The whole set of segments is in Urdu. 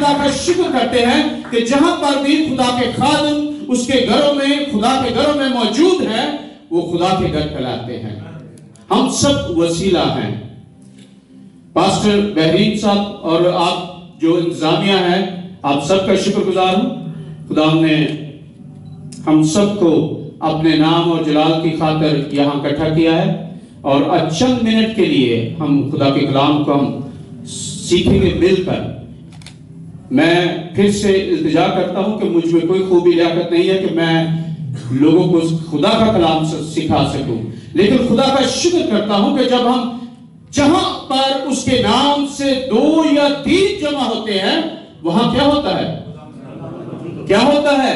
خدا کا شکر کرتے ہیں کہ جہاں پر بھی خدا کے خادم اس کے گھروں میں خدا کے گھروں میں موجود ہیں وہ خدا کے گھر کہلاتے ہیں. ہم سب وسیلہ ہیں. پاسٹر بحرین صاحب اور آپ جو انتظامیہ ہیں آپ سب کا شکر گزار ہوں. خدا نے ہم سب کو اپنے نام اور جلال کی خاطر یہاں اکٹھا کیا ہے اور چند منٹ کے لیے ہم خدا کے کلام کو ہم سیکھیں گے مل کر. میں پھر سے التجا کرتا ہوں کہ مجھ میں کوئی خوبی لیاقت نہیں ہے کہ میں لوگوں کو خدا کا کلام سکھا سکوں، لیکن خدا کا شکر کرتا ہوں کہ جب ہم جہاں پر اس کے نام سے 2 یا 3 جمع ہوتے ہیں وہاں کیا ہوتا ہے؟ کیا ہوتا ہے؟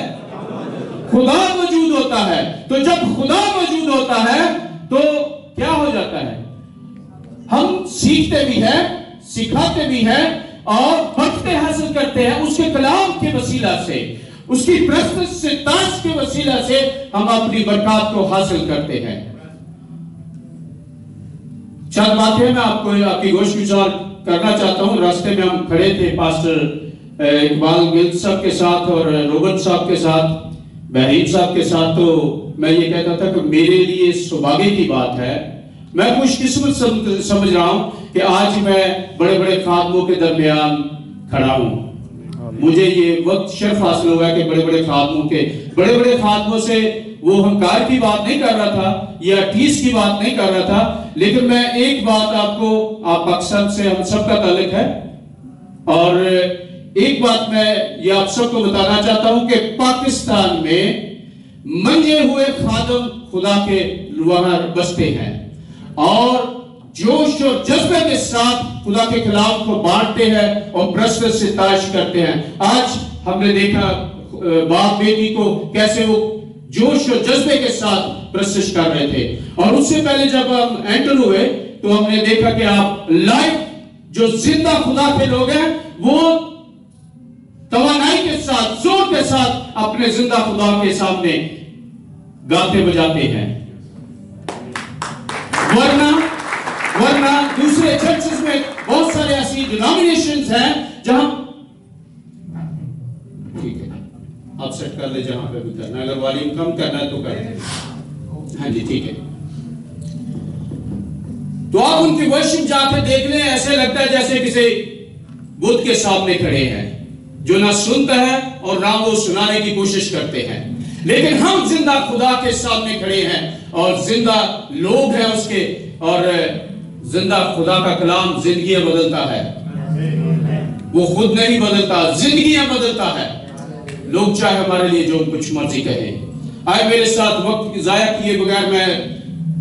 خدا موجود ہوتا ہے. تو جب خدا موجود ہوتا ہے تو کیا ہو جاتا ہے؟ ہم سیکھتے بھی ہیں، سکھاتے بھی ہیں اور برکتیں حاصل کرتے ہیں. اس کے کلام کے وسیلہ سے، اس کی پرستش سے، تاج کے وسیلہ سے ہم اپنی برکات کو حاصل کرتے ہیں. چند باتیں میں آپ کو آپ کی گوش گزار کرنا چاہتا ہوں. راستے میں ہم کھڑے تھے پاسٹر اقبال گل صاحب کے ساتھ اور روبن صاحب کے ساتھ، بحرین صاحب کے ساتھ. تو میں یہ کہتا تھا کہ میرے لیے سبھاگے کی بات ہے، میں خوش قسمت سمجھ رہا ہوں کہ آج میں بڑے بڑے خادموں کے درمیان کھڑا ہوں. مجھے یہ وقت شرف حاصل ہوا ہے کہ بڑے بڑے خادموں سے وہ ہنکار کی بات نہیں کر رہا تھا یا ٹھیس کی بات نہیں کر رہا تھا، لیکن میں ایک بات آپ مقصد سے ہم سب کا تعلق ہے اور ایک بات میں یہ آپ سب کو بتانا چاہتا ہوں کہ پاکستان میں منجے ہوئے خادم خدا کے وہاں بستے ہیں اور جوش اور جذبے کے ساتھ خدا کے کلام کو بانٹتے ہیں اور پرستش سے تاج کرتے ہیں. آج ہم نے دیکھا باپ بیٹی کو کیسے وہ جوش اور جذبے کے ساتھ پرستش کر رہے تھے. اور اس سے پہلے جب ہم انٹر ہوئے تو ہم نے دیکھا کہ آپ لائف جو زندہ خدا کے لوگ ہیں وہ توانائی کے ساتھ، زور کے ساتھ اپنے زندہ خدا کے سامنے گاتے بجاتے ہیں. ورنہ دوسرے چرچز میں بہت سارے ایسی ڈینامینیشنز ہیں جہاں ٹھیک ہے آپ سیٹ کر لیں جہاں پہ بھی کرنا، اگر والیوم کم کرنا ہے تو کر. ہاں جی ٹھیک ہے. تو آپ ان کی ورشپ جا کے دیکھ لیں، ایسے لگتا ہے جیسے کسی بدھ کے سامنے کھڑے ہیں جو نہ سنتا ہے اور نہ وہ سنانے کی کوشش کرتے ہیں. لیکن ہم زندہ خدا کے سامنے کھڑے ہیں اور زندہ لوگ ہیں اس کے، اور زندہ خدا کا کلام زندگیاں بدلتا ہے. وہ خود نہیں بدلتا، زندگیاں بدلتا ہے. لوگ چاہے ہمارے لیے جو کچھ مرضی کہیں. آئے میرے ساتھ وقت ضائع کیے بغیر میں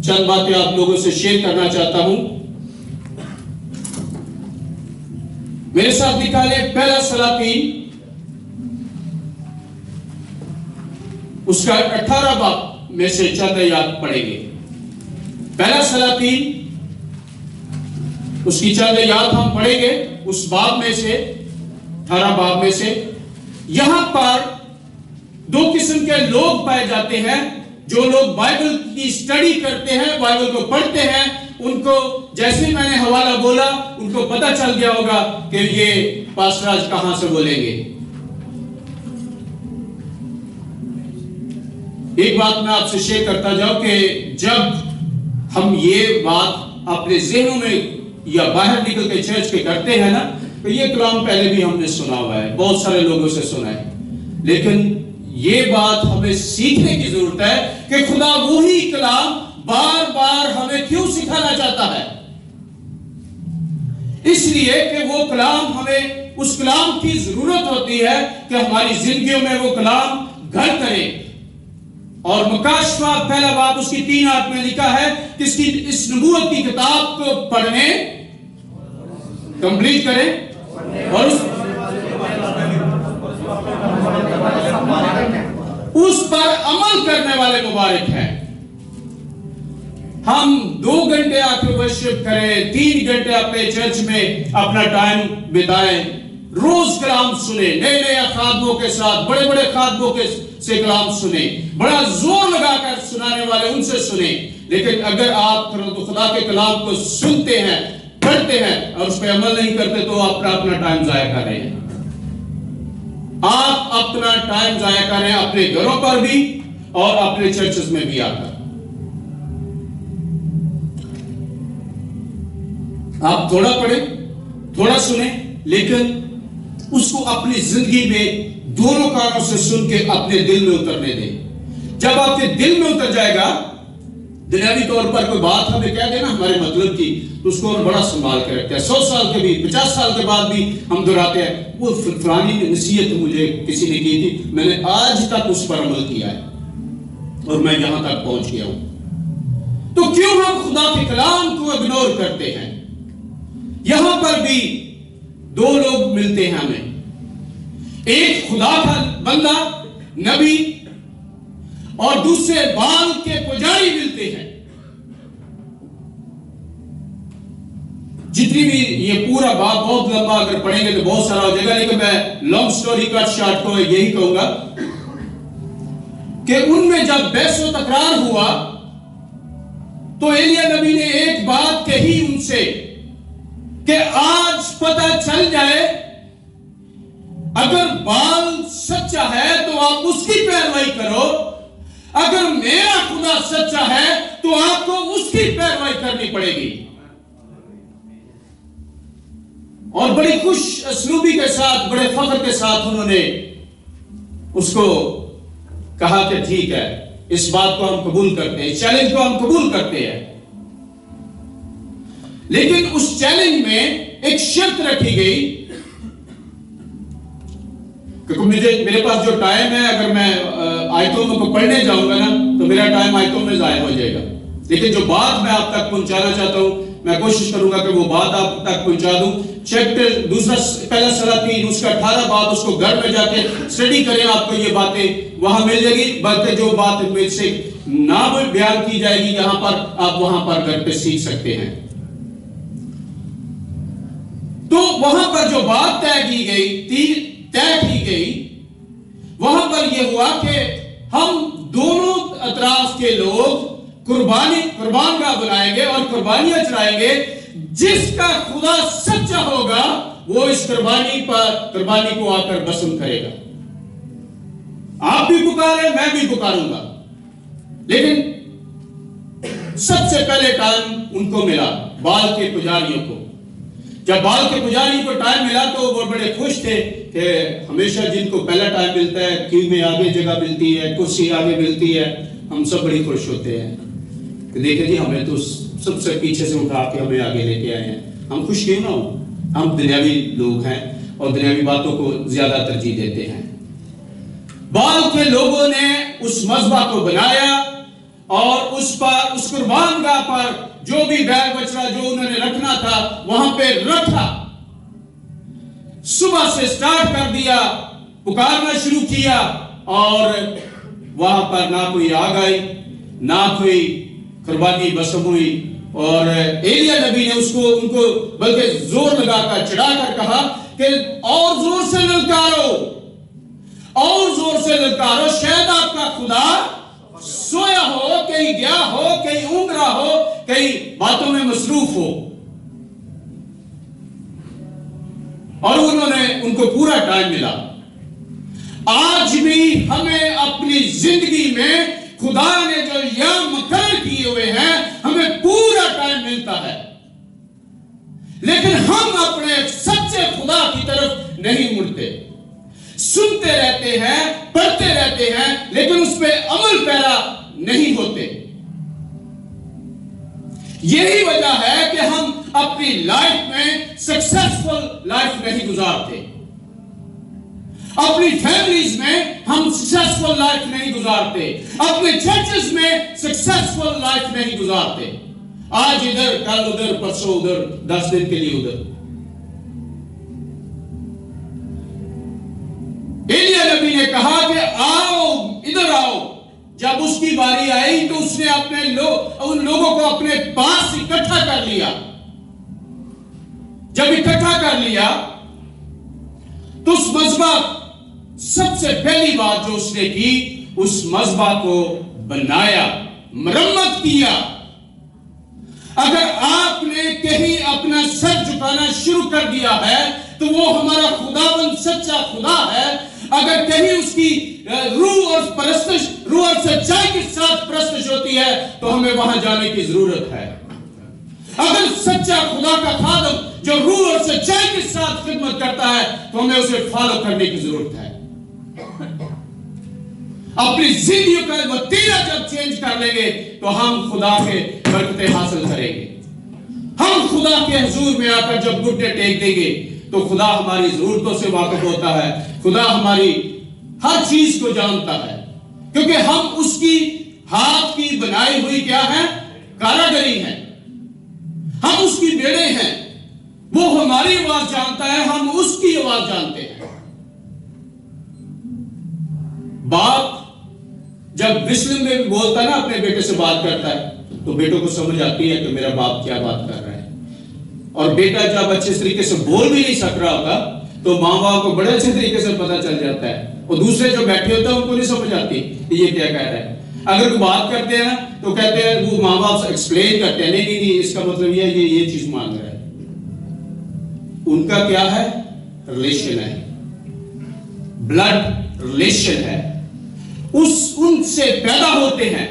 چند باتیں آپ لوگوں سے شیئر کرنا چاہتا ہوں. میرے ساتھ نکالے پہلا سلاطین اس کا 18 باب میں سے چند آیات پڑھیں گے. پہلا سلاطین اس کی چند آیات ہم پڑھیں گے اس باب میں سے، 18 باب میں سے. یہاں پر 2 قسم کے لوگ پائے جاتے ہیں. جو لوگ بائبل کی سٹڈی کرتے ہیں، بائبل کو پڑھتے ہیں، ان کو جیسے میں نے حوالہ بولا ان کو پتہ چل گیا ہوگا کہ یہ پاسٹر آج کہاں سے بولیں گے. ایک بات میں آپ سے شیئر کرتا جاؤں کہ جب ہم یہ بات اپنے ذہنوں میں یا باہر نکل کے چرچ کے کرتے ہیں نا، تو یہ کلام پہلے بھی ہم نے سنا ہوا ہے، بہت سارے لوگوں سے سنا ہے، لیکن یہ بات ہمیں سیکھنے کی ضرورت ہے کہ خدا وہی کلام بار بار ہمیں کیوں سکھانا چاہتا ہے. اس لیے کہ وہ کلام ہمیں اس کلام کی ضرورت ہوتی ہے کہ ہماری زندگیوں میں وہ کلام گھر کرے. اور مکاشفہ پہلا باب اس کی 3 آیت میں لکھا ہے کہ اس نبوت کی کتاب کو پڑھنے کمپلیٹ کریں اور اس پر عمل کرنے والے مبارک ہیں. ہم 2 گھنٹے آ کے ورشپ کریں، 3 گھنٹے اپنے چرچ میں اپنا ٹائم بتائیں، روز کلام سنیں، نئے نئے خادموں کے ساتھ، بڑے بڑے خادموں کے سے کلام سنیں، بڑا زور لگا کر سنانے والے ان سے سنیں. لیکن اگر آپ خدا کے کلام کو سنتے ہیں، پڑھتے ہیں اور اس پہ عمل نہیں کرتے تو آپ اپنا ٹائم ضائع کر رہے ہیں. اپنا ٹائم ضائع کریں اپنے گھروں پر بھی اور اپنے چرچز میں بھی آ کر. آپ تھوڑا پڑھیں، تھوڑا سنیں، لیکن اس کو اپنی زندگی میں دونوں کانوں سے سن کے اپنے دل میں اترنے دیں. جب آپ کے دل میں اتر جائے گا، دنیاوی طور پر کوئی بات ہمیں کہہ دے نا ہمارے مطلب کی، تو اس کو ہم بڑا سنبھال کے رکھتے ہیں. 100 سال کے بھی 50 سال کے بعد بھی ہم دہراتے ہیں وہ فلانی نصیحت مجھے کسی نے کی تھی، میں نے آج تک اس پر عمل کیا ہے اور میں یہاں تک پہنچ گیا ہوں. تو کیوں ہم خدا کے کلام کو اگنور کرتے ہیں؟ یہاں پر بھی دو لوگ ملتے ہیں ہمیں، ایک خدا کا بندہ نبی اور دوسرے بال کے پجاری ملتے ہیں. جتنی بھی یہ پورا باب بہت لمبا اگر پڑھیں گے تو بہت سارا ہو جائے گا، لیکن میں لانگ سٹوری کٹ شارٹ کو یہی کہوں گا کہ ان میں جب بحث و تکرار ہوا تو ایلیا نبی نے ایک بات کہی ان سے کہ آج پتہ چل جائے اگر بال سچا ہے تو آپ اس کی پیروی کرو، اگر میرا خدا سچا ہے تو آپ کو اس کی پیروی کرنی پڑے گی. اور بڑی خوش اسلوبی کے ساتھ، بڑے فخر کے ساتھ انہوں نے اس کو کہا کہ ٹھیک ہے، اس بات کو ہم قبول کرتے ہیں، اس چیلنج کو ہم قبول کرتے ہیں. لیکن اس چیلنج میں ایک شرط رکھی گئی کیونکہ میرے پاس جو ٹائم ہے، اگر میں آیتوں کو پڑھنے جاؤں گا نا تو میرا ٹائم آیتوں میں ضائع ہو جائے گا. لیکن جو بات میں آپ تک پہنچانا چاہتا ہوں میں کوشش کروں گا کہ وہ بات آپ تک پہنچا دوں. چیپٹر دوسرا پہلا سلاطین اس کا 18 باب، اس کو گھر میں جا کے اسٹڈی کریں، آپ کو یہ باتیں وہاں مل جائے گی. بلکہ جو بات میں سے نہ بیان کی جائے گی یہاں پر، آپ وہاں پر گھر پہ سیکھ سکتے ہیں. تو وہاں پر جو بات طے کی گئی وہاں پر یہ ہوا کہ ہم دونوں اطراف کے لوگ قربان گاہ بنائیں گے اور قربانیاں چڑھائیں گے. جس کا خدا سچا ہوگا وہ اس قربانی کو آ کر پسند کرے گا. آپ بھی پکارے، میں بھی پکاروں گا. لیکن سب سے پہلے ٹائم ان کو ملا، بال کے پجاریوں کو. جب بال کے پجاری کو ٹائم ملا تو وہ بڑے خوش تھے کہ ہمیشہ جن کو پہلا ٹائم ملتا ہے، کیو میں آگے جگہ ملتی ہے، کرسی آگے ملتی ہے، ہم سب بڑی خوش ہوتے ہیں کہ دیکھیں جی ہمیں تو سب سے پیچھے سے اٹھا کے ہمیں آگے لے کے آئے ہیں. ہم خوش کیوں نہ ہوں؟ ہم دنیاوی لوگ ہیں اور دنیاوی باتوں کو زیادہ ترجیح دیتے ہیں. بال کے لوگوں نے اس مذبح کو بنایا اور اس قربان گاہ پر جو بھی بیل بچڑا جو انہوں نے رکھنا تھا وہاں پہ رکھا. صبح سے سٹارٹ کر دیا، پکارنا شروع کیا اور وہاں پر نہ کوئی آگ آئی، نہ کوئی قربانی بسم ہوئی. اور ایلیا نبی نے ان کو بلکہ زور لگا کر چڑھا کر کہا کہ اور زور سے للکارو، اور زور سے للکارو، شاید آپ کا خدا سویا ہو، کہیں گیا ہو، کہیں اونگ رہا ہو، کہیں باتوں میں مصروف ہو. اور انہوں نے ان کو پورا ٹائم ملا. آج بھی ہمیں اپنی زندگی میں خدا نے جو ایام مقرر کیے ہوئے ہیں ہمیں پورا ٹائم ملتا ہے، لیکن ہم اپنے سچے خدا کی طرف نہیں مڑتے. سنتے رہتے ہیں، پڑھتے رہتے ہیں، لیکن اس پہ عمل پیرا نہیں ہوتے. یہی وجہ ہے کہ ہم اپنی لائف میں سکسیسفل لائف نہیں گزارتے، اپنی فیملیز میں ہم سکسیسفل لائف نہیں گزارتے، اپنے چرچز میں سکسیسفل لائف نہیں گزارتے. آج ادھر، کل ادھر، پرسوں ادھر، 10 دن کے لیے ادھر. ایلیا نبی نے کہا کہ آؤ، ادھر آؤ. جب اس کی باری آئی تو اس نے ان لوگوں کو اپنے پاس اکٹھا کر لیا. جب اکٹھا کر لیا تو اس مذبح، سب سے پہلی بات جو اس نے کی، اس مذبح کو بنایا، مرمت کیا. اگر آپ نے کہیں اپنا سر جھکانا شروع کر دیا ہے تو وہ ہمارا خداوند سچا خدا ہے. اگر کہیں اس کی روح اور سچائی کے ساتھ پرستش ہوتی ہے تو ہمیں وہاں جانے کی ضرورت ہے. اگر سچا خدا کا خادم جو روح اور سچائی کے ساتھ خدمت کرتا ہے تو ہمیں اسے فالو کرنے کی ضرورت ہے. اپنی زندگیوں کا وتیرہ جب چینج کر لیں گے تو ہم خدا کے برکتیں حاصل کریں گے. ہم خدا کے حضور میں آ کر جب گھٹنے ٹیک دیں گے تو خدا ہماری ضرورتوں سے واقف ہوتا ہے. خدا ہماری ہر چیز کو جانتا ہے کیونکہ ہم اس کی ہاتھ کی بنائی ہوئی کیا ہے؟ کاراگری ہے. ہم اس کی بیڑے ہیں. وہ ہماری آواز جانتا ہے, ہم اس کی آواز جانتے ہیں. باپ جب بسلم میں بولتا ہے نا, اپنے بیٹے سے بات کرتا ہے تو بیٹوں کو سمجھ آتی ہے کہ میرا باپ کیا بات کر رہا ہے. اور بیٹا جب اچھے طریقے سے بول بھی نہیں سک رہا ہوگا تو ماں باپ کو بڑے اچھے طریقے سے پتا چل جاتا ہے. اور دوسرے جو بیٹھے ہوتے ہیں ان کو نہیں سمجھ آتی کہ یہ کیا کہہ رہا ہے. اگر کوئی بات کرتے ہیں تو کہتے ہیں, وہ ماں باپ ایکسپلین کرتے ہیں, نہیں اس کا مطلب یہ چیز مانگ رہا ہے. ان کا کیا ہے؟ ریلیشن ہے, بلڈ ریلیشن ہے. ان سے پیدا ہوتے ہیں.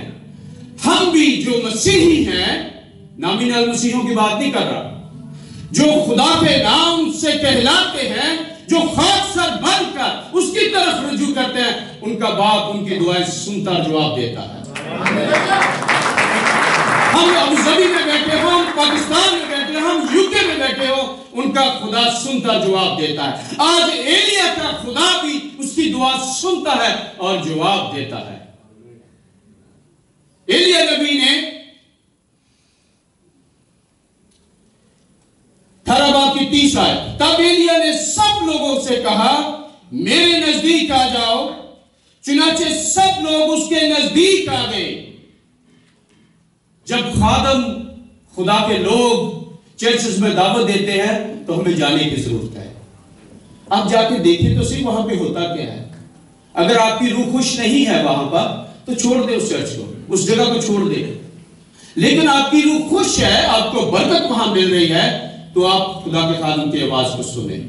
ہم بھی جو مسیحی ہیں, نامینل مسیحوں کی بات نہیں کر رہا, جو خدا کے نام سے کہلاتے ہیں, جو خاک سر بن کر اس کی طرف رجوع کرتے ہیں, ان کا باپ ان کی دعائیں سنتا جواب دیتا ہے. ہم ابو ظبی میں بیٹھے ہوں, ہم پاکستان میں بیٹھے ہوں, ہم یوکے میں بیٹھے ہوں, ان کا خدا سنتا جواب دیتا ہے. آج ایلیا کا خدا بھی اس کی دعا سنتا ہے اور جواب دیتا ہے. ایلیا نبی نے 18 باب کی 30 آیت, تب ایلیا نے سب لوگوں سے کہا میرے نزدیک آ جاؤ. چنانچہ سب لوگ اس کے نزدیک آ گئے. جب خادم خدا کے لوگ چرچز میں دعوت دیتے ہیں تو ہمیں جانے کی ضرورت ہے. آپ جا کے دیکھیں تو صحیح وہاں پہ ہوتا کیا ہے. اگر آپ کی روح خوش نہیں ہے وہاں پر تو چھوڑ دے اس چرچ کو, اس جگہ کو چھوڑ دے. لیکن آپ کی روح خوش ہے, آپ کو برکت وہاں مل رہی ہے, تو آپ خدا کے خادم کی آواز کو سنیں.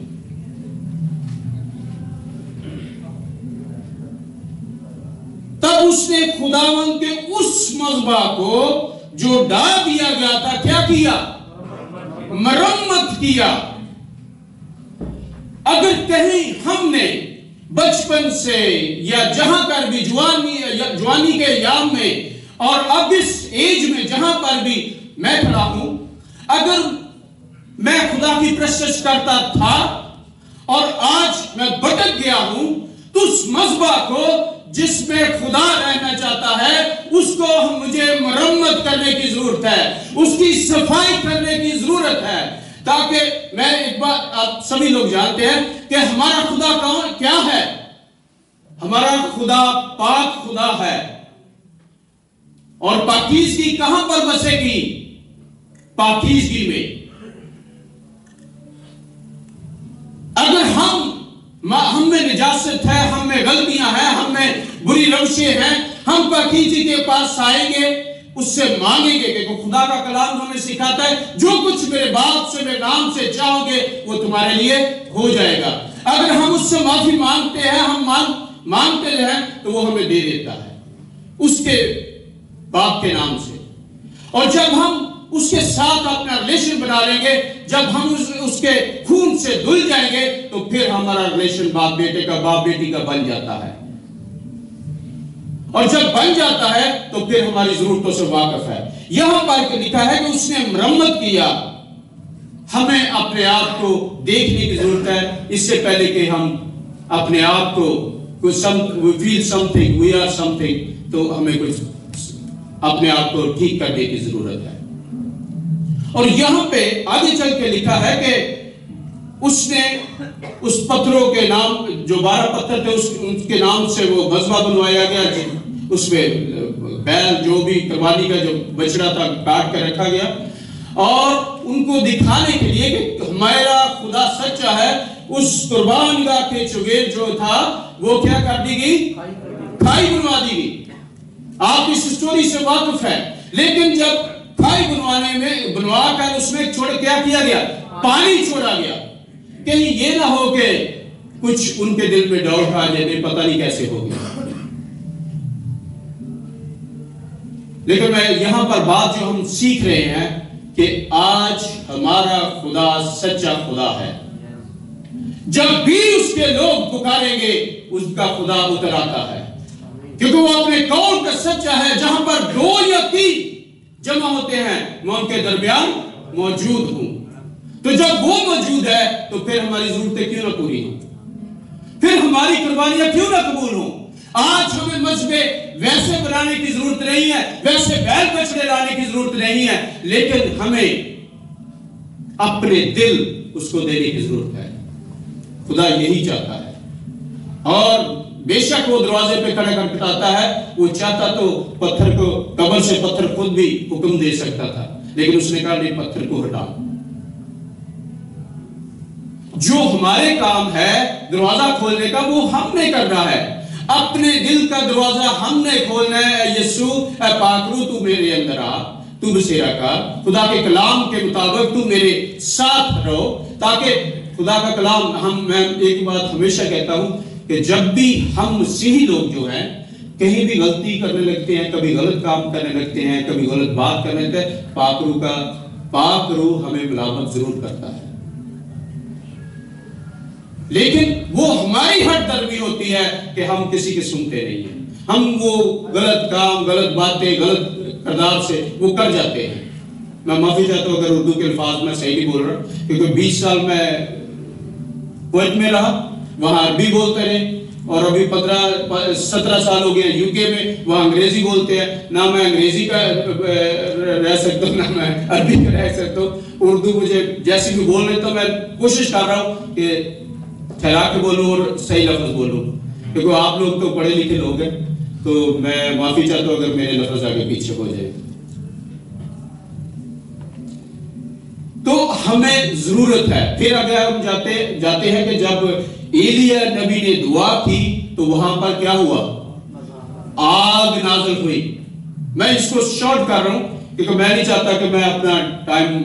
تب اس نے خداوند کے اس مذبح کو جو ڈال دیا گیا تھا کیا کیا؟ مرمت کیا. اگر کہیں ہم نے بچپن سے یا جہاں پر بھی جوانی کے ایام میں اور اب اس ایج میں جہاں پر بھی میں کھڑا ہوں, اگر میں خدا کی پرستش کرتا تھا اور آج میں بھٹک گیا ہوں, تو اس مذبح کو جس میں خدا رہنا چاہتا ہے اس کو مجھے مرمت کرنے کی ضرورت ہے, اس کی صفائی کرنے کی ضرورت ہے, تاکہ میں ایک بات آپ سبھی لوگ جانتے ہیں کہ ہمارا خدا کیا ہے. ہمارا خدا پاک خدا ہے. اور پاکیزگی کہاں پر بسے گی؟ پاکیزگی میں. اگر ہم میں نجاست ہے, ہم میں غلطیاں ہیں, ہم میں بری روشیں ہیں, ہم پاکیزگی کے پاس آئیں گے, اس سے مانگیں گے, کہ خدا کا کلام ہمیں سکھاتا ہے جو کچھ میرے باپ سے میرے نام سے چاہو گے وہ تمہارے لیے ہو جائے گا. اگر ہم اس سے معافی مانگتے ہیں, ہم مانگتے ہیں, تو وہ ہمیں دے دیتا ہے اس کے باپ کے نام سے. اور جب ہم اس کے ساتھ اپنا ریلیشن بنا لیں گے, جب ہم اس کے خون سے دھل جائیں گے, تو پھر ہمارا ریلیشن باپ بیٹے کا, باپ بیٹی کا بن جاتا ہے. اور جب بن جاتا ہے تو پھر ہماری ضرورتوں سے واقف ہے. یہاں پر لکھا ہے کہ اس نے مرمت کیا. ہمیں اپنے آپ کو دیکھنے کی ضرورت ہے اس سے پہلے کہ ہم اپنے آپ کو we feel something, we are something, تو ہمیں کچھ اپنے آپ کو ٹھیک کرنے کی ضرورت ہے. اور یہاں پہ آگے چل کے لکھا ہے کہ اس نے اس پتھروں کے نام, جو 12 پتھر تھے اس کے نام سے وہ مذبح بنوایا گیا, اس میں بیل جو بھی قربانی کا جو بچڑا تھا کاٹ کر رکھا گیا, اور ان کو دکھانے کے لیے کہ ہمارا خدا سچا ہے. اس قربان گاہ کے چوگیر جو تھا وہ کیا کر دی گئی؟ کھائی بنوا دی گئی. آپ اس سٹوری سے واقف ہیں. لیکن جب کھائی بنوا کر اس میں کیا کیا گیا؟ پانی چھوڑا گیا. کہیں یہ نہ ہو کہ کچھ ان کے دل میں ڈاؤٹ آ جاتے پتہ نہیں کیسے ہو گیا. لیکن میں یہاں پر بات جو ہم سیکھ رہے ہیں کہ آج ہمارا خدا سچا خدا ہے. جب بھی اس کے لوگ پکاریں گے اس کا خدا اتر آتا ہے، کیونکہ وہ اپنے قول کا سچا ہے. جہاں پر 2 یا 3 جمع ہوتے ہیں میں ان کے درمیان موجود ہوں. تو جب وہ موجود ہے تو پھر ہماری ضرورتیں کیوں نہ پوری ہوں، پھر ہماری قربانیاں کیوں نہ قبول ہوں. آج ہمیں مذہبے ویسے بنانے کی ضرورت نہیں ہے، ویسے بیل بچڑے لانے کی ضرورت نہیں ہے، لیکن ہمیں اپنے دل اس کو دینے کی ضرورت ہے. خدا یہی چاہتا ہے. اور بے شک وہ دروازے پہ کھڑا کر کٹاتا ہے. وہ چاہتا تو پتھر کو، قبر سے پتھر خود بھی حکم دے سکتا تھا، لیکن اس نے کہا نہیں، پتھر کو ہٹا. جو ہمارے کام ہے دروازہ کھولنے کا وہ ہم نے کرنا ہے. اپنے دل کا دروازہ ہم نے کھولنا ہے. اے یسوع، اے پاک روح، تو میرے اندر آ، تو بسیرا کر. خدا کے کلام کے مطابق تو میرے ساتھ رہو، تاکہ خدا کا کلام میں ایک بات ہمیشہ کہتا ہوں کہ جب بھی ہم مسیحی لوگ جو ہیں کہیں بھی غلطی کرنے لگتے ہیں، کبھی غلط کام کرنے لگتے ہیں، کبھی غلط بات کرنے لگتے ہیں، پاک روح ہمیں ملامت ضرور کرتا ہے. لیکن وہ ہماری ہٹ درمی ہوتی ہے کہ ہم کسی کے سنتے نہیں ہیں. ہم وہ غلط کام، غلط باتیں، غلط کردار سے وہ کر جاتے ہیں. میں معافی چاہتا ہوں اگر اردو کے الفاظ میں صحیح نہیں بول رہا، کیونکہ 20 سال میں کویت میں رہا، وہاں عربی بولتے رہے، اور ابھی 17 سال ہو گئے یو کے میں، وہاں انگریزی بولتے ہیں. نہ میں انگریزی کا رہ سکتا ہوں، نہ میں عربی کا رہ سکتا ہوں. اردو مجھے جیسی بھی بول رہے تو میں کوشش کر رہا ہوں کہ ٹھہرا کے بولوں اور صحیح لفظ بولوں، کیونکہ آپ لوگ تو پڑھے لکھے لوگ ہیں. تو میں معافی چاہتا ہوں اگر میرے لفظ آگے پیچھے ہو جائے. تو ہمیں ضرورت ہے. پھر اگر ہم جاتے ہیں کہ جب ایلیا نبی نے دعا کی تو وہاں پر کیا ہوا؟ آگ نازل ہوئی. میں اس کو شارٹ کر رہا ہوں کیونکہ میں نہیں چاہتا کہ میں اپنا ٹائم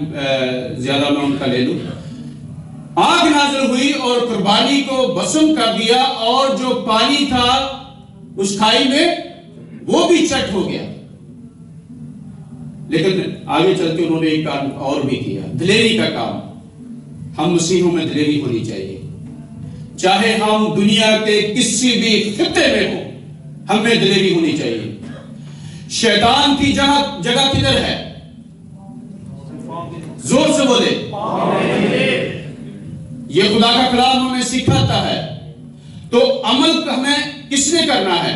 زیادہ میں ان کا لے لوں. آگ نازل ہوئی اور قربانی کو بسم کر دیا، اور جو پانی تھا اس کھائی میں وہ بھی چٹ ہو گیا. لیکن آگے چلتے انہوں نے ایک کام اور بھی کیا، دلیری کا کام. ہم مسیحوں میں دلیری ہونی چاہیے. چاہے ہم دنیا کے کسی بھی خطے میں ہوں، ہمیں دلیری ہونی چاہیے. شیطان کی جگہ کدھر ہے؟ زور سے بولے. یہ خدا کا کلام ہمیں سکھاتا ہے. تو عمل ہمیں کس نے کرنا ہے؟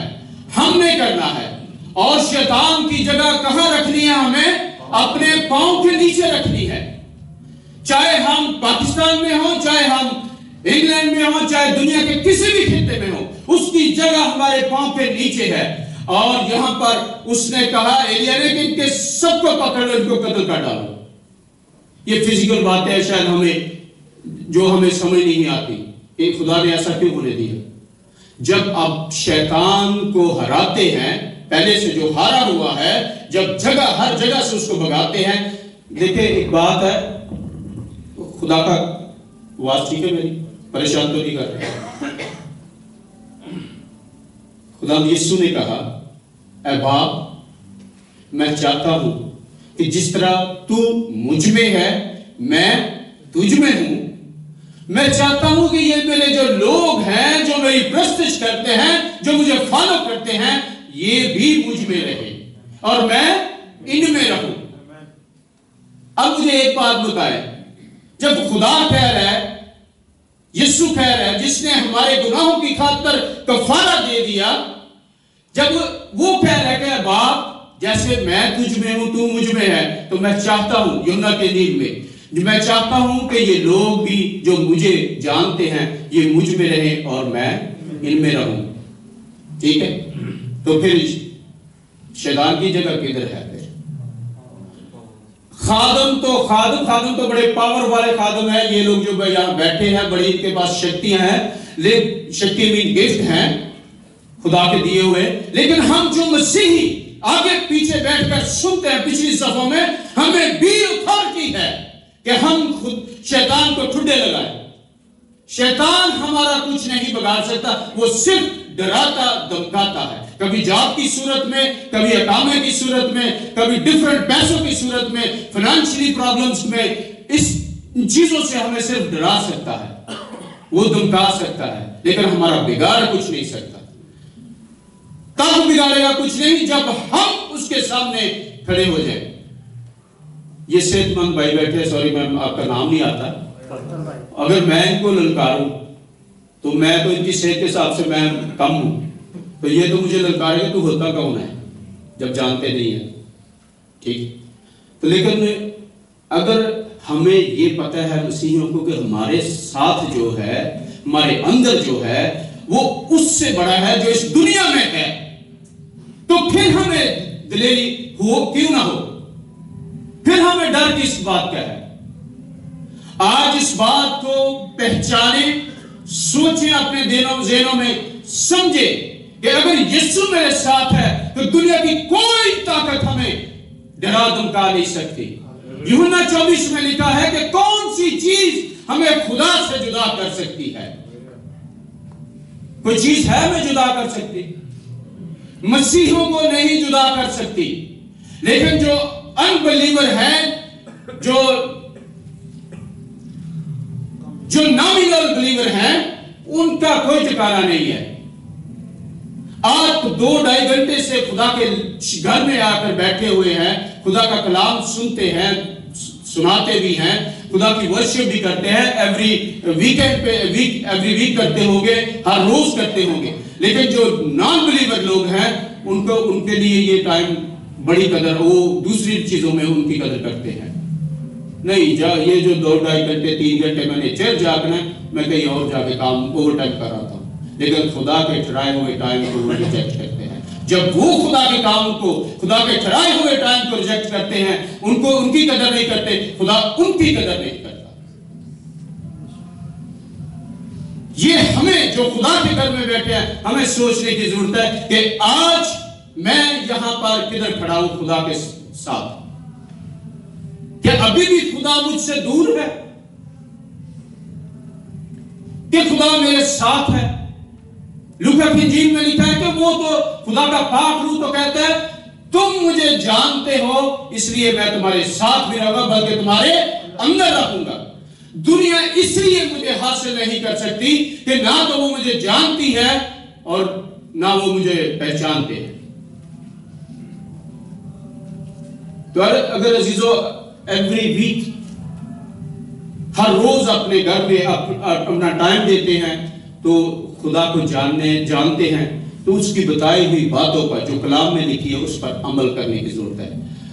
ہم نے کرنا ہے. اور شیطان کی جگہ کہاں رکھنی ہے؟ ہمیں اپنے پاؤں کے نیچے رکھنی ہے. چاہے ہم پاکستان میں ہوں، چاہے ہم انگلینڈ میں ہوں، چاہے دنیا کے کسی بھی خطے میں ہوں، اس کی جگہ ہمارے پاؤں کے نیچے ہے. اور یہاں پر اس نے کہا ایلیا نے کہ ان کے سب کو پکڑ لو، ان کو قتل کر ڈالو. یہ فزیکل بات ہے شاید ہمیں جو ہمیں سمجھ نہیں آتی کہ خدا نے ایسا کیوں ہونے دیا. جب آپ شیطان کو ہراتے ہیں، پہلے سے جو ہارا ہوا ہے، جب ہر جگہ سے اس کو بھگاتے ہیں. دیکھیں ایک بات ہے، خدا کا آواز ٹھیک ہے میری؟ پریشان تو نہیں کر رہا. خدا یسوع نے کہا اے باپ، میں چاہتا ہوں کہ جس طرح تو مجھ میں ہے میں تجھ میں ہوں. میں چاہتا ہوں کہ یہ میرے جو لوگ ہیں جو میری پرستش کرتے ہیں، جو مجھے فالو کرتے ہیں، یہ بھی مجھ میں رہے اور میں ان میں رہوں. اب مجھے ایک بات بتائے، جب خدا کہہ رہا ہے، یسوع کہہ رہا ہے جس نے ہمارے گناہوں کی خاطر کفارہ دے دیا، جب وہ کہہ رہا ہے کہ باپ جیسے میں تجھ میں ہوں تو مجھ میں ہے، تو میں چاہتا ہوں یوحنا کے انجیل میں میں چاہتا ہوں کہ یہ لوگ بھی جو مجھے جانتے ہیں یہ مجھ میں رہیں اور میں ان میں رہوں. ٹھیک ہے؟ تو پھر شیطان کی جگہ کدھر ہے؟ پھر خادم تو بڑے پاور والے خادم ہیں. یہ لوگ جو یہاں بیٹھے ہیں بڑی ان کے پاس شکتیاں ہیں، شکتی مین گفٹ ہیں خدا کے دیے ہوئے. لیکن ہم جو مسیحی آگے پیچھے بیٹھ کر سنتے ہیں پچھلی صفوں میں، ہمیں بھی اتھارٹی ہے کہ ہم خود شیطان کو ٹھڈے لگائیں. شیطان ہمارا کچھ نہیں بگاڑ سکتا، وہ صرف ڈراتا دھمکاتا ہے، کبھی جاب کی صورت میں، کبھی اقامے کی صورت میں، کبھی ڈیفرنٹ پیسوں کی صورت میں، فائنانشلی پرابلمز میں. اس چیزوں سے ہمیں صرف ڈرا سکتا ہے، وہ دھمکا سکتا ہے، لیکن ہمارا بگاڑ کچھ نہیں سکتا. تب بگاڑے گا کچھ نہیں جب ہم اس کے سامنے کھڑے ہو جائیں. یہ صحت مند بھائی بیٹھے، سوری میں آپ کا نام نہیں آتا، اگر میں ان کو للکاروں تو میں تو ان کی صحت کے حساب سے میں کم ہوں، تو یہ تو مجھے للکارے گا تو ہوتا کون ہے جب جانتے نہیں ہیں. ٹھیک، تو لیکن اگر ہمیں یہ پتہ ہے مسیحیوں کو کہ ہمارے ساتھ جو ہے، ہمارے اندر جو ہے وہ اس سے بڑا ہے جو اس دنیا میں ہے، تو پھر ہمیں دلیری ہو کیوں نہ ہو، پھر ہمیں ڈر کس بات کا ہے. آج اس بات کو پہچانیں، سوچیں، اپنے ذہنوں میں سمجھیں کہ اگر یسوع میرے ساتھ ہے تو دنیا کی کوئی طاقت ہمیں ڈرا دھمکا نہیں سکتی. یوحنا 24 میں لکھا ہے کہ کون سی چیز ہمیں خدا سے جدا کر سکتی ہے؟ کوئی چیز ہے ہمیں جدا کر سکتی؟ مسیحوں کو نہیں جدا کر سکتی. لیکن جو انبلیور ہیں، جو نامینل بلیور ہیں، ان کا کوئی ٹھکانہ نہیں ہے. آپ 2-2.5 گھنٹے سے خدا کے گھر میں آ کر بیٹھے ہوئے ہیں، خدا کا کلام سنتے ہیں، سناتے بھی ہیں، خدا کی ورشپ بھی کرتے ہیں، ایوری ویکینڈ پہ ایوری ویک کرتے ہوں گے، ہر روز کرتے ہوں گے. لیکن جو نان بلیور لوگ ہیں ان کے لیے یہ ٹائم بڑی قدر، وہ دوسری چیزوں میں ان کی قدر کرتے ہیں. نہیں، یہ جو 2-2.5 گھنٹے 3 گھنٹے میں نے چرچ جانا ہے، میں کہیں اور جا کے کام اوور ٹائم کر رہا تھا. لیکن خدا کے ٹھہرائے ہوئے ٹائم کو وہ ریجیکٹ کرتے ہیں. جب وہ خدا کے کام کو، خدا کے ٹھہرائے ہوئے ٹائم کو ریجیکٹ کرتے ہیں، ان کی قدر نہیں کرتے، خدا ان کی قدر نہیں کرتا. یہ ہمیں جو خدا کے گھر میں بیٹھے ہیں، ہمیں سوچنے کی ضرورت ہے کہ آج میں یہاں پر کدھر کھڑا ہوں خدا کے ساتھ. کہ ابھی بھی خدا مجھ سے دور ہے کہ خدا میرے ساتھ ہے؟ لوکا کی انجیل میں لکھا ہے کہ وہ تو خدا کا پاک روح تو کہتا ہے تم مجھے جانتے ہو اس لیے میں تمہارے ساتھ بھی رہوں گا، بلکہ تمہارے اندر رہوں گا. دنیا اس لیے مجھے حاصل نہیں کر سکتی کہ نہ تو وہ مجھے جانتی ہے اور نہ وہ مجھے پہچانتے ہیں. تو اگر عزیزو ایوری ویک ہر روز اپنے گھر میں اپنا ٹائم دیتے ہیں تو خدا کو جانتے ہیں، تو اس کی بتائی ہوئی باتوں پر جو کلام میں لکھی ہے اس پر عمل کرنے کی ضرورت ہے.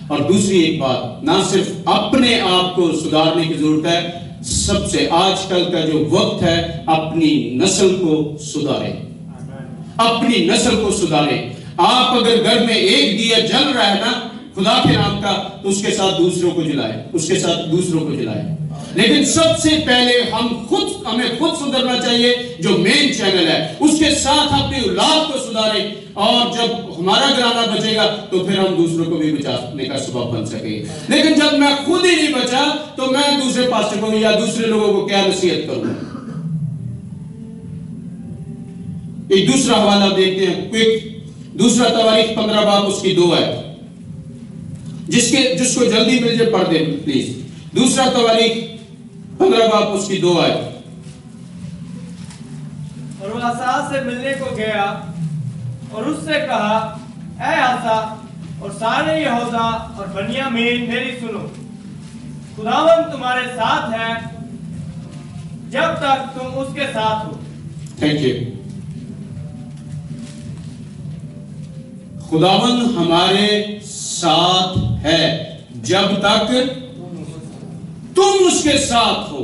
اور دوسری ایک بات، نہ صرف اپنے آپ کو سدھارنے کی ضرورت ہے، سب سے آج کل کا جو وقت ہے اپنی نسل کو سدھاریں، اپنی نسل کو سدھاریں. آپ اگر گھر میں ایک دیا جل رہا ہے نا خدا کے نام کا، تو اس کے ساتھ دوسروں کو جلائیں، اس کے ساتھ دوسروں کو جلائیں. لیکن سب سے پہلے ہمیں خود سدھرنا چاہیے، جو مین چینل ہے اس کے ساتھ اپنی اولاد کو سدھاریں. اور جب ہمارا گھرانہ بچے گا تو پھر ہم دوسروں کو بھی بچانے کا سبب بن سکیں. لیکن جب میں خود ہی نہیں بچا تو میں دوسرے پاسٹر کو یا دوسرے لوگوں کو کیا نصیحت کروں. ایک دوسرا حوالہ دیکھتے ہیں، کوئک دوسرا تواریخ 15 باب اس کی 2 آیت، جس کو جلدی مل جائے پڑھ دیں پلیز. دوسرا تواریخ 15 باب اس کی 2 آیت. اور وہ آسا سے ملنے کو گیا اور اس سے کہا، اے آسا اور سارے یہودا اور بنیامین میری سنو، خداوند تمہارے ساتھ ہے جب تک تم اس کے ساتھ ہو. Thank you. خداوند ہمارے ساتھ ہے جب تک تم اس کے ساتھ ہو.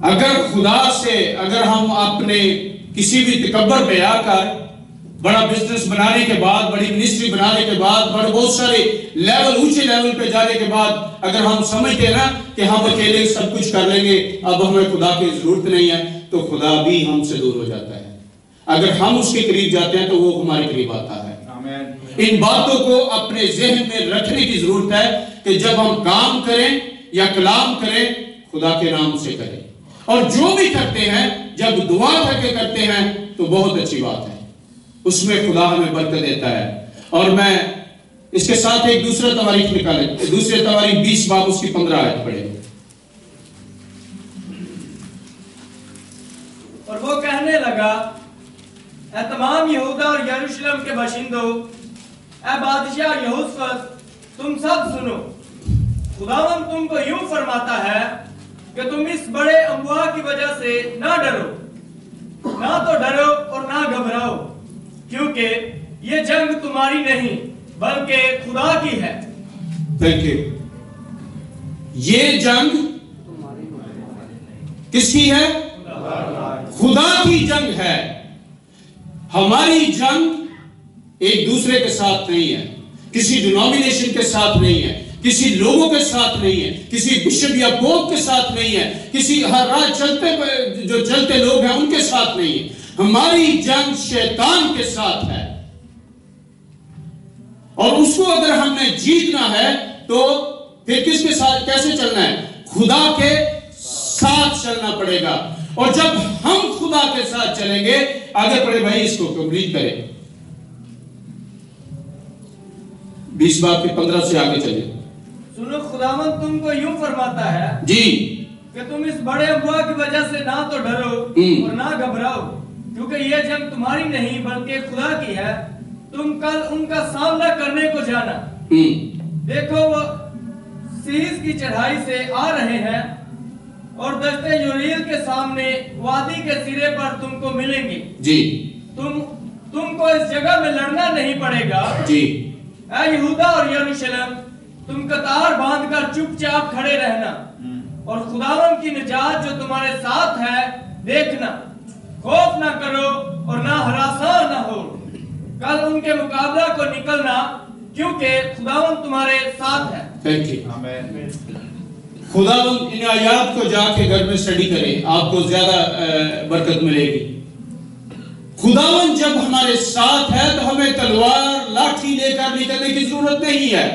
اگر ہم اپنے کسی بھی تکبر پہ آ کر بڑا بزنس بنانے کے بعد، بڑی منسٹری بنانے کے بعد، بہت سارے اونچے لیول پہ جانے کے بعد اگر ہم سمجھتے ہیں نا کہ ہم اکیلے سب کچھ کر لیں گے، اب ہمیں خدا کی ضرورت نہیں ہے، تو خدا بھی ہم سے دور ہو جاتا ہے. اگر ہم اس کے قریب جاتے ہیں تو وہ ہمارے قریب آتا ہے. ان باتوں کو اپنے ذہن میں رکھنے کی ضرورت ہے کہ جب ہم کام کریں یا کلام کریں خدا کے نام سے کریں، اور جو بھی کرتے ہیں جب دعا کر کے کرتے ہیں تو بہت اچھی بات ہے، اس میں خدا ہمیں برکت دیتا ہے۔ اور میں اس کے ساتھ ایک دوسرا تواریخ نکالے، دوسرے تواریخ 20 باب اس کی 15 آیت پڑھے۔ اور وہ کہنے لگا، اے تمام یہودا اور یروشلم کے باشندوں، اے بادشاہ یہوشافط، تم سب سنو، خداوند تم کو یوں فرماتا ہے کہ تم اس بڑے اموا کی وجہ سے نہ ڈرو، نہ تو ڈرو اور نہ گھبراؤ، کیونکہ یہ جنگ تمہاری نہیں بلکہ خدا کی ہے۔ Thank you. یہ جنگ کس کی ہے؟ خدا کی جنگ ہے۔ ہماری جنگ ایک دوسرے کے ساتھ نہیں ہے، کسی ڈینومینیشن کے ساتھ نہیں ہے، کسی لوگوں کے ساتھ نہیں ہے، کسی بشپ یا پوپ کے ساتھ نہیں ہے، کسی ہر راہ جو چلتے لوگ ہیں ان کے ساتھ نہیں ہے۔ ہماری جنگ شیطان کے ساتھ ہے، اور اس کو اگر ہم نے جیتنا ہے تو پھر کس کے ساتھ کیسے چلنا ہے؟ خدا کے ساتھ چلنا پڑے گا۔ اور جب ہم خدا کے ساتھ چلیں گے، آگے پڑھے بھائی، اس کو کمپلیٹ کریں، 20 باب کے 15 سے آگے چلیں۔ سنو، خداوند تم کو یوں فرماتا ہے جی کہ تم اس بڑے اموا کی وجہ سے نہ تو ڈرو اور نہ گھبراؤ، کیونکہ یہ جنگ تمہاری نہیں بلکہ خدا کی ہے۔ تم کل ان کا سامنا کرنے کو جانا، دیکھو وہ سیس کی چڑھائی سے آ رہے ہیں اور دشت یوریل کے سامنے وادی کے سرے پر تم کو ملیں گے۔ جی تم کو اس جگہ میں لڑنا نہیں پڑے گا۔ جی اے یہودا اور یروشلم، تم قطار باندھ کر چپ چاپ کھڑے رہنا اور خداوند کی نجات جو تمہارے ساتھ ہے دیکھنا، خوف نہ کرو اور نہ ہراساں نہ ہو، کل ان کے مقابلہ کو نکلنا، کیونکہ خداوند تمہارے ساتھ ہے۔ Thank you. خداوند ان آیات کو جا کے گھر میں اسٹڈی کریں، آپ کو زیادہ برکت ملے گی۔ خداوند جب ہمارے ساتھ ہے تو ہمیں تلوار لاٹھی لے کر نکلنے کی ضرورت نہیں ہے،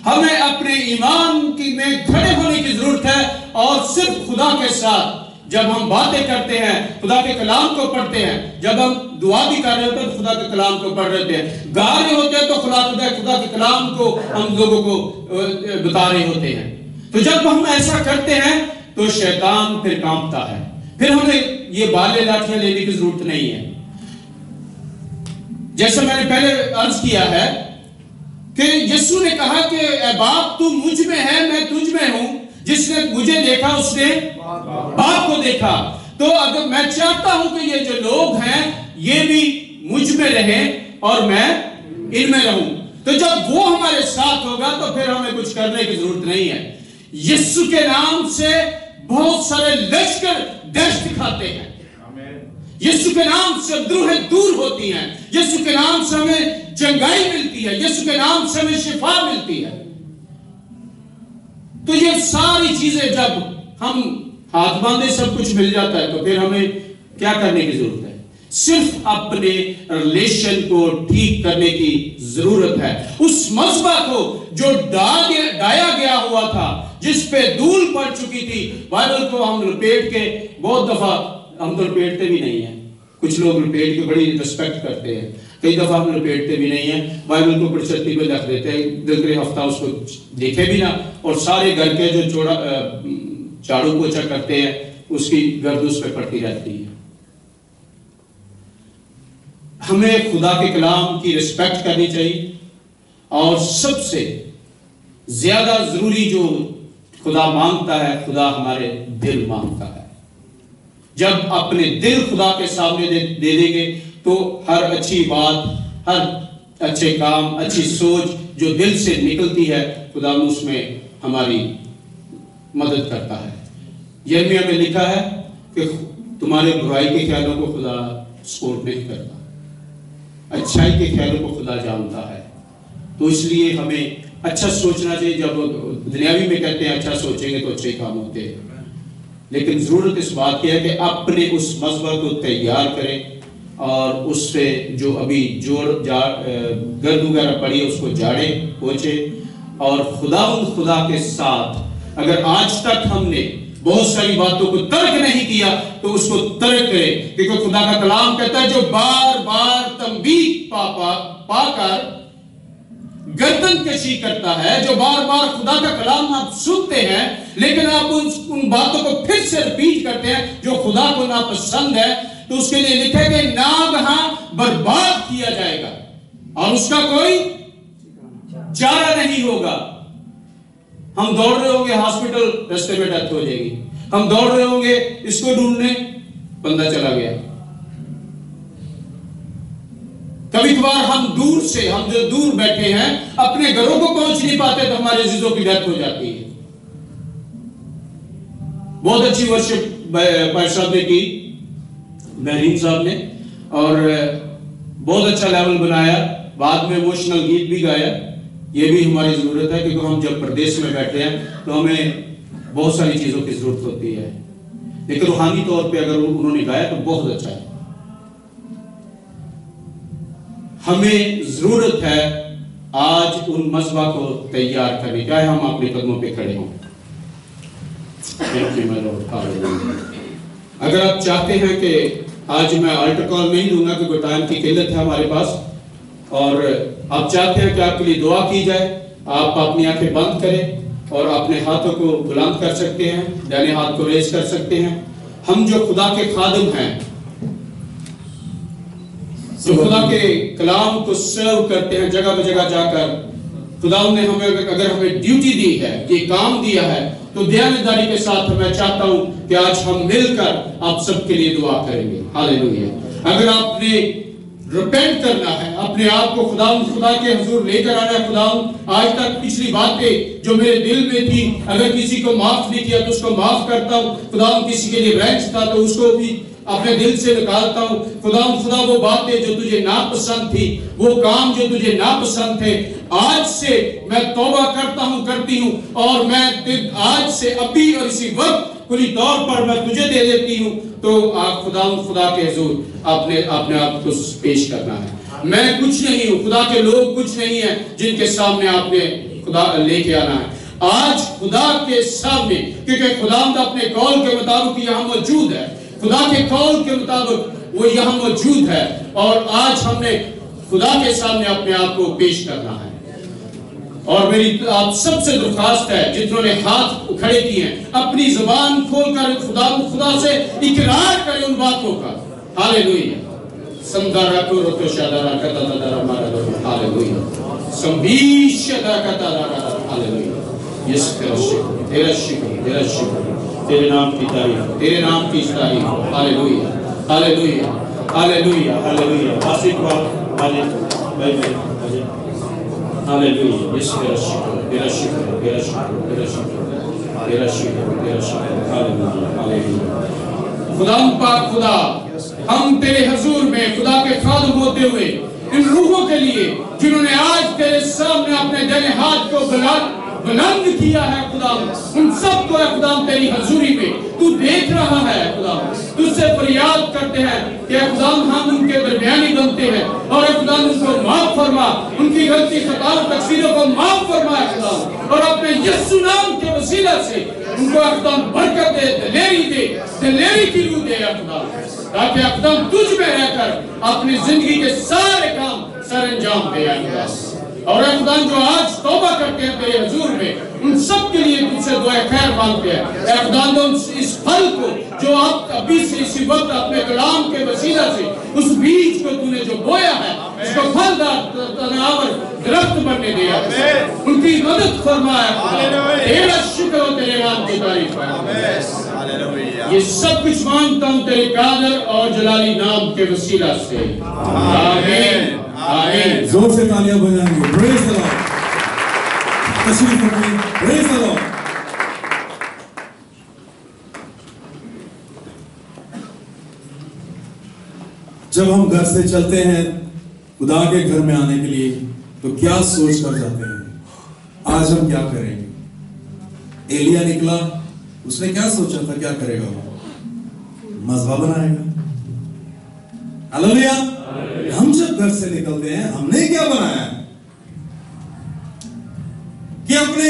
ہمیں اپنے ایمان میں کھڑے ہونے کی ضرورت ہے، اور صرف خدا کے ساتھ جب ہم باتیں کرتے ہیں، خدا کے کلام کو پڑھتے ہیں، جب ہم دعا بھی کر رہے ہوتے ہیں تو خدا کے کلام کو پڑھ رہے ہیں، گا رہے ہوتے ہیں تو خدا کے کلام کو ہم لوگوں کو بتا رہے ہوتے ہیں۔ تو جب ہم ایسا کرتے ہیں تو شیطان پھر کانپتا ہے، پھر ہمیں یہ بالے لاٹھیاں لینے کی ضرورت نہیں ہے۔ جیسے میں نے پہلے عرض کیا ہے کہ یسوع نے کہا کہ اے باپ تو مجھ میں ہے، میں تجھ میں ہوں، جس نے مجھے دیکھا اس نے باپ کو دیکھا۔ تو اگر میں چاہتا ہوں کہ یہ جو لوگ ہیں یہ بھی مجھ میں رہیں اور میں ان میں رہوں، تو جب وہ ہمارے ساتھ ہوگا تو پھر ہمیں کچھ کرنے کی ضرورت نہیں ہے۔ یسوع کے نام سے بہت سارے لشکر دہشت کھاتے ہیں، یسوع کے نام سے اندروہیں دور ہوتی ہیں، یسوع کے نام سے ہمیں چنگائی ملتی ہے، یسوع کے نام سے ہمیں شفا ملتی ہے۔ تو یہ ساری چیزیں جب ہم ہاتھ باندھے سب کچھ مل جاتا ہے تو پھر ہمیں کیا کرنے کی ضرورت ہے؟ صرف اپنے ریلیشن کو ٹھیک کرنے کی ضرورت ہے۔ اس مذبح کو جو ڈایا گیا ہوا تھا، جس پہ دھول پڑ چکی تھی، بائبل کو ہم لپیٹ کے بہت دفعہ ہم تو لپیٹتے بھی نہیں ہیں، کچھ لوگ لپیٹ کے بڑی ریسپیکٹ کرتے ہیں، کئی دفعہ ہم لپیٹتے بھی نہیں ہیں، بائبل کو پرچتی پہ رکھ دیتے ہیں، دوسرے ہفتہ اس کو دیکھے بھی نہ، اور سارے گھر کے جو جھاڑو پوچھا کرتے ہیں اس کی گرد اس پہ پڑتی رہتی ہے۔ ہمیں خدا کے کلام کی رسپیکٹ کرنی چاہیے، اور سب سے زیادہ ضروری جو خدا مانگتا ہے، خدا ہمارے دل مانگتا ہے۔ جب اپنے دل خدا کے سامنے دے دیں گے تو ہر اچھی بات، ہر اچھے کام، اچھی سوچ جو دل سے نکلتی ہے، خدا اس میں ہماری مدد کرتا ہے۔ یرمیہ میں لکھا ہے کہ تمہارے برائی کے خیالوں کو خدا سپورٹ نہیں کرتا، اچھائی کے خیالوں کو خدا جانتا ہے۔ تو اس لیے ہمیں اچھا سوچنا چاہیے۔ جب دنیاوی میں کہتے ہیں اچھا سوچیں گے تو اچھے کام ہوتے ہیں، لیکن ضرورت اس بات کی ہے کہ اپنے اس مذبح کو تیار کریں، اور اس پہ جو ابھی گرد وغیرہ پڑی ہے اس کو جاڑیں، پوچھیں، اور خدا کے ساتھ اگر آج تک ہم نے بہت ساری باتوں کو ترک نہیں کیا تو اس کو ترک کرے، کیونکہ خدا کا کلام کہتا ہے جو بار بار تنبیہ پا کر گردن کشی کرتا ہے، جو بار بار خدا کا کلام آپ سنتے ہیں لیکن آپ ان باتوں کو پھر سے ریپیٹ کرتے ہیں جو خدا کو ناپسند ہے، تو اس کے لیے لکھا ہے کہ ناگہاں برباد کیا جائے گا اور اس کا کوئی چارہ نہیں ہوگا۔ ہم دوڑ رہے ہوں گے ہاسپٹل، رستے میں ڈیتھ ہو جائے گی، ہم دوڑ رہے ہوں گے اس کو ڈھونڈنے، بندہ چلا گیا۔ کبھی کبھار ہم دور سے، ہم جو دور بیٹھے ہیں اپنے گھروں کو پہنچ نہیں پاتے تو ہمارے عزیزوں کی ڈیتھ ہو جاتی ہے۔ بہت اچھی ورشپ پائر صاحب نے کی، بحرین صاحب نے، اور بہت اچھا لیول بنایا، بعد میں ایموشنل گیت بھی گایا۔ یہ بھی ہماری ضرورت ہے کیونکہ ہم جب پردیس میں بیٹھے ہیں تو ہمیں بہت ساری چیزوں کی ضرورت ہوتی ہے، لیکن روحانی طور پہ اگر انہوں نے گایا تو بہت اچھا ہے۔ ہمیں ضرورت ہے آج ان مذبح کو تیار کرنے، چاہے ہم اپنے قدموں پہ کھڑے ہوں۔ اگر آپ چاہتے ہیں کہ آج میں آلٹر کال نہیں دوں گا کیونکہ ٹائم کی قلت ہے ہمارے پاس، اور آپ چاہتے ہیں کہ آپ کے لیے دعا کی جائے، آپ اپنی آنکھیں بند کریں اور اپنے ہاتھوں کو بلند کر سکتے ہیں، دائیں ہاتھ کو ریز کر سکتے ہیں۔ ہم جو خدا کے خادم ہیں، جو خدا کے کلام کو سرو کرتے ہیں جگہ بہ جگہ جا کر، خدا نے ہمیں اگر ہمیں ڈیوٹی دی ہے، یہ کام دیا ہے، تو دیانتداری کے ساتھ میں چاہتا ہوں کہ آج ہم مل کر آپ سب کے لیے دعا کریں گے۔ ہاللیلویا۔ اگر آپ نے ریپینٹ کرنا ہے، اپنے آپ کو خدا کے حضور لے کر آنا ہے، خدا آج تک پچھلی باتیں جو میرے دل میں تھی اگر کسی کو معاف نہیں کیا تو اس کو معاف کرتا ہوں، خدا کسی کے لیے رینچ تھا تو اس کو بھی اپنے دل سے نکالتا ہوں۔ خدا وہ باتیں جو تجھے ناپسند تھی، وہ کام جو تجھے ناپسند تھے، آج سے میں توبہ کرتا ہوں، کرتی ہوں، اور میں آج سے ابھی اور اسی وقت کلی طور پر میں تجھے دے دیتی ہوں۔ تو آپ خدا کے حضور اپنے آپ کو پیش کرنا ہے۔ میں کچھ نہیں ہوں، خدا کے لوگ کچھ نہیں ہیں جن کے سامنے آپ نے خدا لے کے آنا ہے۔ آج خدا کے سامنے، کیونکہ خدا اپنے قول کے مطابق یہاں موجود ہے، خدا کے قول کے مطابق وہ یہاں موجود ہے، اور آج ہم نے خدا کے سامنے اپنے آپ کو پیش کرنا ہے۔ اور میری آپ سب سے درخواست ہے جنہوں نے ہاتھ کھڑے کیے ہیں، اپنی زبان کھول کر خدا سے اقرار کریں ان باتوں کا۔ ہاللیلویا۔ سمدارا کو رتو شادارا کتا دارا مارا دو۔ ہاللیلویا۔ سمبیش شادارا کتا دارا۔ ہاللیلویا۔ یس تیرا شکر، تیرا شکر، تیرا شکر، تیرے نام کی تعریف، تیرے نام کی تعریف۔ ہاللیلویا، ہاللیلویا، ہاللیلویا، ہاللیلویا۔ آصف بھائی، ہاللیلویا، ہاللیلویا۔ یس تیرا شکر، تیرا شکر، تیرا شکر، تیرا شکر، تیرا شکر، تیرا شکر۔ ہاللیلویا، ہاللیلویا۔ خدا پاک خدا، ہم تیرے حضور میں خدا کے خادم ہوتے ہوئے ان روحوں کے لیے جنہوں نے آج تیرے سامنے اپنے دائیں ہاتھ کو بلند کیا ہے، خدا ان سب کو ہے خدا تیری حضوری میں تو دیکھ رہا ہے، خدا تجھ سے فریاد کرتے ہیں کہ خدا ہم ان کے درمیانی بنتے ہیں، اور خدا ان کو معاف فرما، ان کی غلطی خطا اور تقصیروں کو معاف فرما خدا، اور اپنے یسوع نام کے وسیلہ سے ان کو خدا برکت دے، دلیری کی روح دے خدا، تاکہ خدا تجھ میں رہ کر اپنی زندگی کے سارے کام سر انجام دے خدا۔ اور اے خدا جو آج توبہ کرتے ہیں تیرے حضور میں، ان سب کے لیے تجھ سے دعائے خیر مانگتے ہیں۔ اے خدا اس پھل کو جو آپ ابھی سے اسی وقت اپنے کلام کے وسیلہ سے اس بیج کو تو نے جو بویا ہے، اس کو پھلدار تناور درخت بننے دیا، ان کی مدد فرمایا خدا۔ تیرا شکر و تیرے نام کی تعریف ہے۔ یہ سب کچھ مانگتا ہوں تیرے قادر اور جلالی نام کے وسیلہ سے، آمین، آمین۔ زور سے تالیاں بجائیں گے۔ پریز دی لارڈ۔ تشریف رکھیں۔ پریز دی لارڈ۔ جب ہم گھر سے چلتے ہیں خدا کے گھر میں آنے کے لیے تو کیا سوچ کر جاتے ہیں؟ آج ہم کیا کریں گے؟ ایلیا نکلا، اس نے کیا سوچا تھا کیا کرے گا؟ مذبح بنائے گا۔ ہاللیلویا۔ ہم جب گھر سے نکلتے ہیں ہم نے کیا بنایا ہے کہ اپنے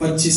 25